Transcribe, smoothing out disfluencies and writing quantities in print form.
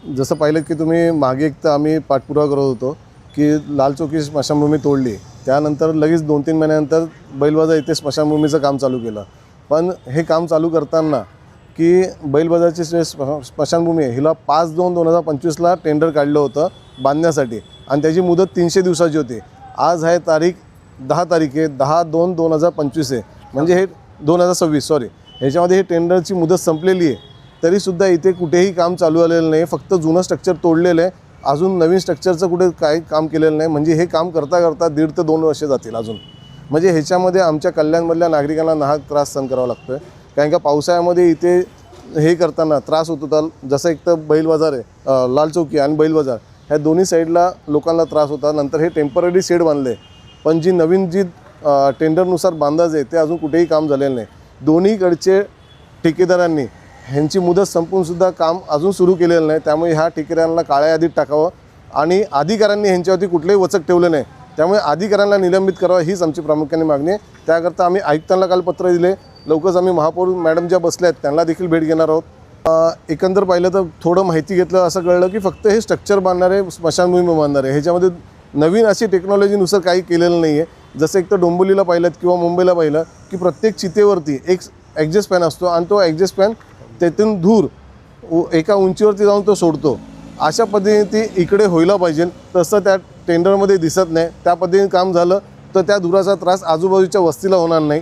जसं पाहिलं की तुम्ही मागे एक तर आम्ही पाठपुरावा करत होतो की लाल चौकी स्मशानभूमी तोडली, त्यानंतर लगेच 2-3 महिन्यानंतर बैलबाजार इथे स्मशानभूमीचं काम चालू केलं. पण हे काम चालू करताना की बैलबाजारची जे स्मशानभूमी आहे हिला 5/2/2025ला टेंडर काढलं होतं बांधण्यासाठी आणि त्याची मुदत 300 दिवसाची होती. आज आहे तारीख 10 तारीख आहे, 10/2/2025 आहे, म्हणजे हे 2026 सॉरी, ह्याच्यामध्ये हे टेंडरची मुदत संपलेली आहे. तरीसुद्धा इथे कुठेही काम चालू आलेलं नाही. फक्त जुनं स्ट्रक्चर तोडलेलं आहे, अजून नवीन स्ट्रक्चरचं कुठे काही काम केलेलं नाही. म्हणजे हे काम करता करता 1.5 ते 2 वर्ष जातील अजून. म्हणजे ह्याच्यामध्ये आमच्या कल्याणमधल्या नागरिकांना नाहक त्रास सहन करावा लागतो आहे. कारण का पावसाळ्यामध्ये इथे हे करताना त्रास होत होता. जसं एक तर बैल बाजार आहे, लाल चौकी आणि बैल बाजार ह्या दोन्ही साईडला लोकांना त्रास होता. नंतर हे टेम्पररी शेड बांधले, पण जी नवीन टेंडरनुसार बांधायचं आहे ते अजून कुठेही काम झालेलं नाही. दोन्हीकडचे ठेकेदारांनी ह्यांची मुदत संपूनसुद्धा काम अजून सुरू केलेलं नाही. त्यामुळे ह्या ठेकेदारांना काळ्या यादीत टाकावं आणि अधिकाऱ्यांनी ह्यांच्यावरती कुठलेही वचक ठेवलं नाही. त्यामुळे अधिकाऱ्यांना निलंबित करावं हीच आमची प्रामुख्याने मागणी आहे. त्याकरता आम्ही आयुक्तांना काल पत्र दिले. लवकरच आम्ही महापौर मॅडम ज्या बसल्या आहेत त्यांना देखील भेट घेणार आहोत. एकंदर पाहिलं तर थोडं माहिती घेतलं असं कळलं की फक्त हे स्ट्रक्चर बांधणारे, स्मशानभूमी बांधणारे, ह्याच्यामध्ये नवीन अशी टेक्नॉलॉजीनुसार काही केलेलं नाही आहे. जसं एक तर डोंबिवलीला पाहिलं किंवा मुंबईला पाहिलं की प्रत्येक चितेवरती एक ॲग्जेस्ट फॅन असतो आणि तो ॲग्जेस्ट फॅन त्यातून धूर एका उंचीवरती जाऊन तो सोडतो. अशा पद्धतीने ती इकडे व्हायला पाहिजे, तसं त्या टेंडरमध्ये दिसत नाही. त्या पद्धतीने काम झालं तर त्या धुराचा त्रास आजूबाजूच्या वस्तीला होणार नाही.